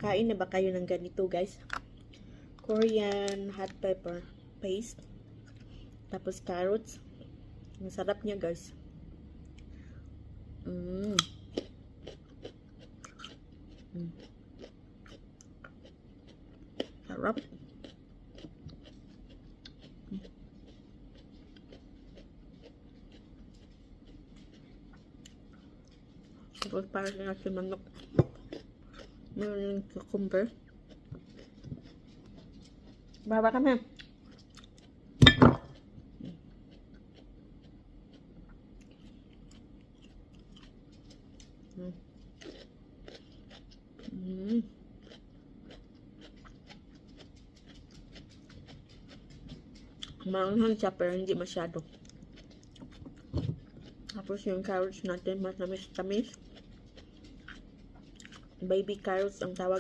Nakakain na ba kayo ng ganito, guys? Korean hot pepper paste. Tapos carrots. Ang sarap niya, guys. Sarap. Tapos parang natin manok. Meron yung cucumber. Baba kami. Maanghang siya pero hindi masyado. Tapos yung carrots natin, mas tamis. Baby carrots ang tawag.